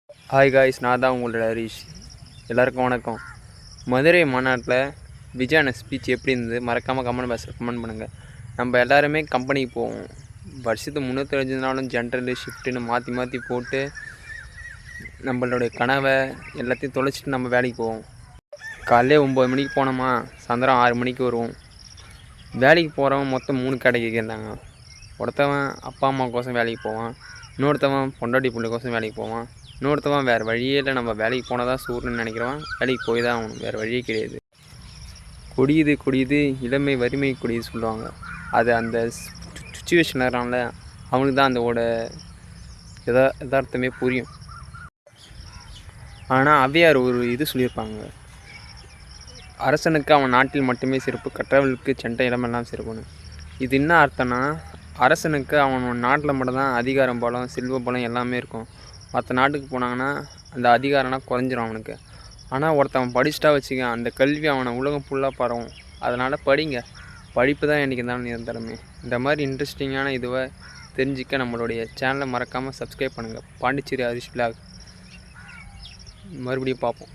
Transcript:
Hi guys, நான் தான் உங்களோட ஹரிஷ். எல்லாருக்கும் வணக்கம். மதுரை மாநாட்டில் விஜயான ஸ்பீச் எப்படி இருந்தது மறக்காமல் கமெண்ட் பாக்ஸில் கமெண்ட் பண்ணுங்கள். நம்ம எல்லாருமே கம்பெனிக்கு போவோம். வருஷத்துக்கு 365 நாளும் ஜென்ரலு ஷிஃப்ட்டுன்னு மாற்றி மாற்றி போட்டு நம்மளுடைய கனவை எல்லாத்தையும் தொலைச்சிட்டு நம்ம வேலைக்கு போவோம். காலையில் 9 மணிக்கு போனோமா, சாயந்தரம் 6 மணிக்கு வருவோம். வேலைக்கு போகிறவன் மொத்தம் 3 கேட்டகரி இருந்தாங்க. ஒருத்தவன் அப்பா அம்மாவுக்கோசம் வேலைக்கு போவான், இன்னொருத்தவன் பொண்டாட்டி பிள்ளைக்கோசம் வேலைக்கு போவான், இன்னொருத்தவன் வேறு வழியே இல்லை, நம்ம வேலைக்கு போனால் தான் சூரியன்னு நினைக்கிறவன் வேலைக்கு போய் தான் ஆகணும், வேறு வழியே கிடையாது. கொடியுது இளமை வறுமை கொடியுது சொல்லுவாங்க. அது அந்த சுச்சுவேஷன் இருக்கிறான்ல, அவனுக்கு தான் அதோட யதார்த்தமே புரியும். ஆனால் அவ்வையார் ஒரு இது சொல்லியிருப்பாங்க, அரசனுக்கு அவன் நாட்டில் மட்டுமே சிறப்பு, கற்றவர்களுக்கு சென்ற இடமெல்லாம் சிறப்புன்னு. இது என்ன அர்த்தம்னா, அரசனுக்கு அவன் நாட்டில் மட்டும்தான் அதிகாரம் பலம் செல்வ பலம் எல்லாமே இருக்கும். மற்ற நாட்டுக்கு போனாங்கன்னா அந்த அதிகாரம்னா குறைஞ்சிரும் அவனுக்கு. ஆனால் ஒருத்தவன் படிச்சுட்டா வச்சுக்க, அந்த கல்வி அவனை உலகம் ஃபுல்லாக பரவும். அதனால் படிங்க, படிப்பு தான் என்றைக்கு இருந்தாலும் நிரந்தரமே. இந்த மாதிரி இன்ட்ரெஸ்டிங்கான இதுவை தெரிஞ்சிக்க நம்மளுடைய சேனலை மறக்காமல் சப்ஸ்கிரைப் பண்ணுங்கள். பாண்டிச்சேரி ஹரிஷ் விலாக் மறுபடியும் பார்ப்போம்.